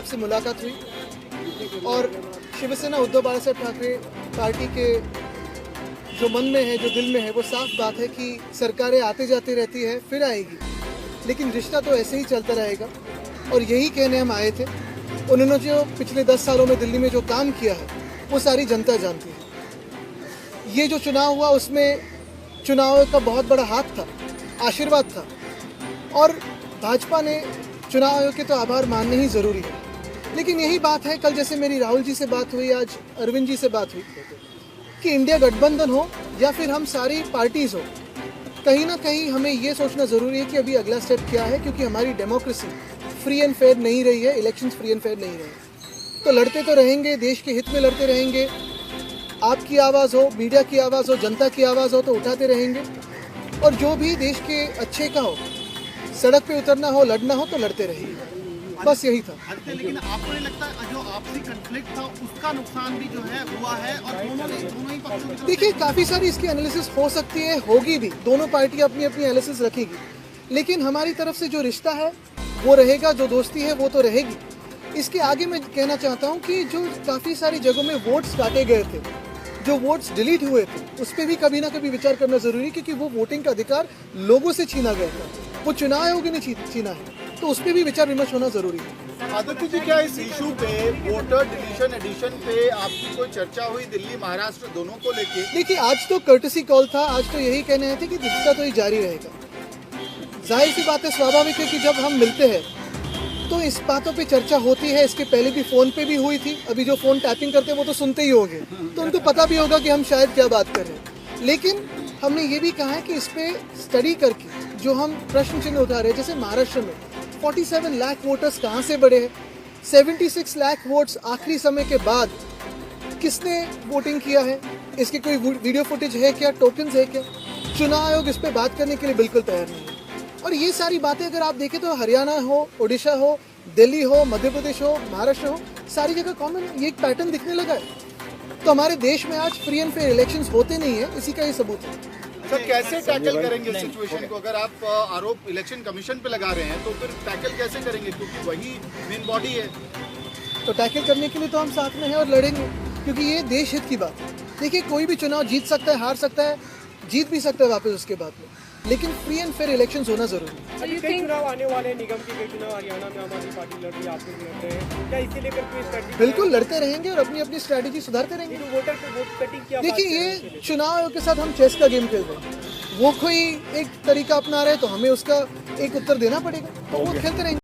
से मुलाकात हुई और शिवसेना उद्धव बाळासाहेब ठाकरे पार्टी के जो मन में है, जो दिल में है, वो साफ बात है कि सरकारें आते जाती रहती है, फिर आएगी, लेकिन रिश्ता तो ऐसे ही चलता रहेगा। और यही कहने हम आए थे। उन्होंने जो पिछले 10 सालों में दिल्ली में जो काम किया है वो सारी जनता जानती है। ये जो चुनाव हुआ उसमें चुनाव का बहुत बड़ा हाथ था, आशीर्वाद था, और भाजपा ने चुनाव आयोग के तो आभार मानने ही ज़रूरी है। लेकिन यही बात है, कल जैसे मेरी राहुल जी से बात हुई, आज अरविंद जी से बात हुई कि इंडिया गठबंधन हो या फिर हम सारी पार्टीज़ हो, कहीं ना कहीं हमें ये सोचना ज़रूरी है कि अभी अगला स्टेप क्या है, क्योंकि हमारी डेमोक्रेसी फ्री एंड फेयर नहीं रही है, इलेक्शंस फ्री एंड फेयर नहीं रहे। तो लड़ते तो रहेंगे, देश के हित में लड़ते रहेंगे। आपकी आवाज़ हो, मीडिया की आवाज़ हो, जनता की आवाज़ हो तो उठाते रहेंगे, और जो भी देश के अच्छे का हो, सड़क पे उतरना हो, लड़ना हो तो लड़ते रहेंगे। बस यही था। लेकिन आपको नहीं लगता जो आपसी कॉन्फ्लिक्ट था उसका नुकसान भी जो है हुआ है, और दोनों ही पक्षों की देखिए, काफ़ी सारी इसकी एनालिसिस हो सकती है, होगी भी, दोनों पार्टी अपनी अपनी एनालिसिस रखेगी, लेकिन हमारी तरफ से जो रिश्ता है वो रहेगा, जो दोस्ती है वो तो रहेगी। इसके आगे मैं कहना चाहता हूँ कि जो काफ़ी सारी जगहों में वोट्स काटे गए थे, जो वोट्स डिलीट हुए थे, उस पर भी कभी ना कभी विचार करना ज़रूरी है, क्योंकि वो वोटिंग का अधिकार लोगों से छीना गया था, वो चुनाव आयोग ने छीना है, तो उस पर भी विचार विमर्श होना ज़रूरी है। आदित्य जी, क्या इस इशू पे वोटर डिलीशन एडिशन पे आपकी कोई चर्चा हुई दिल्ली महाराष्ट्र दोनों को लेके? देखिए, आज तो कर्टसी कॉल था, आज तो यही कहने आए थे कि रिश्ता तो ये जारी रहेगा। जाहिर सी बात है, स्वाभाविक है कि जब हम मिलते हैं तो इस बातों पे चर्चा होती है। इसके पहले भी फ़ोन पे भी हुई थी, अभी जो फ़ोन टैपिंग करते हैं वो तो सुनते ही होंगे, तो उनको पता भी होगा कि हम शायद क्या बात कर रहे हैं। लेकिन हमने ये भी कहा है कि इस पर स्टडी करके जो हम प्रश्न चिन्ह उठा रहे हैं, जैसे महाराष्ट्र में 47 लाख वोटर्स कहाँ से बढ़े हैं, 76 लाख वोट्स आखिरी समय के बाद किसने वोटिंग किया है, इसकी कोई वीडियो फुटेज है क्या, टोकन्स है क्या? चुनाव आयोग इस पर बात करने के लिए बिल्कुल तैयार नहीं है। और ये सारी बातें अगर आप देखें तो हरियाणा हो, उड़ीसा हो, दिल्ली हो, मध्य प्रदेश हो, महाराष्ट्र हो, सारी जगह कॉमन ये एक पैटर्न दिखने लगा है। तो हमारे देश में आज फ्री एंड फेयर इलेक्शंस होते नहीं है, इसी का ये सबूत है। सर, कैसे टैकल करेंगे सिचुएशन को? अगर आप आरोप इलेक्शन कमीशन पे लगा रहे हैं तो फिर टैकल कैसे करेंगे, क्योंकि वही मेन बॉडी है। तो टैकल करने के लिए तो हम साथ में हैं और लड़ेंगे, क्योंकि ये देश हित की बात है। देखिए, कोई भी चुनाव जीत सकता है, हार सकता है, जीत भी सकता है वापस उसके बाद में, लेकिन फ्री एंड फेयर इलेक्शंस होना जरूरी है। अभी कई चुनाव आने वाले हैं, निगम के कई चुनाव हरियाणा में आम आदमी पार्टी लड़ रही है, आप लोग लड़ रहे हैं, क्या इसे लेकर कोई स्ट्रेटजी? बिल्कुल लड़ते रहेंगे और अपनी अपनी स्ट्रैटेजी सुधारते रहेंगे। वोटर को वोट कटिंग की देखिए, ये चुनाव आयोग के साथ हम चेस का गेम खेल रहे हैं, वो कोई एक तरीका अपना रहे तो हमें उसका एक उत्तर देना पड़ेगा, तो वो खेलते रहेंगे।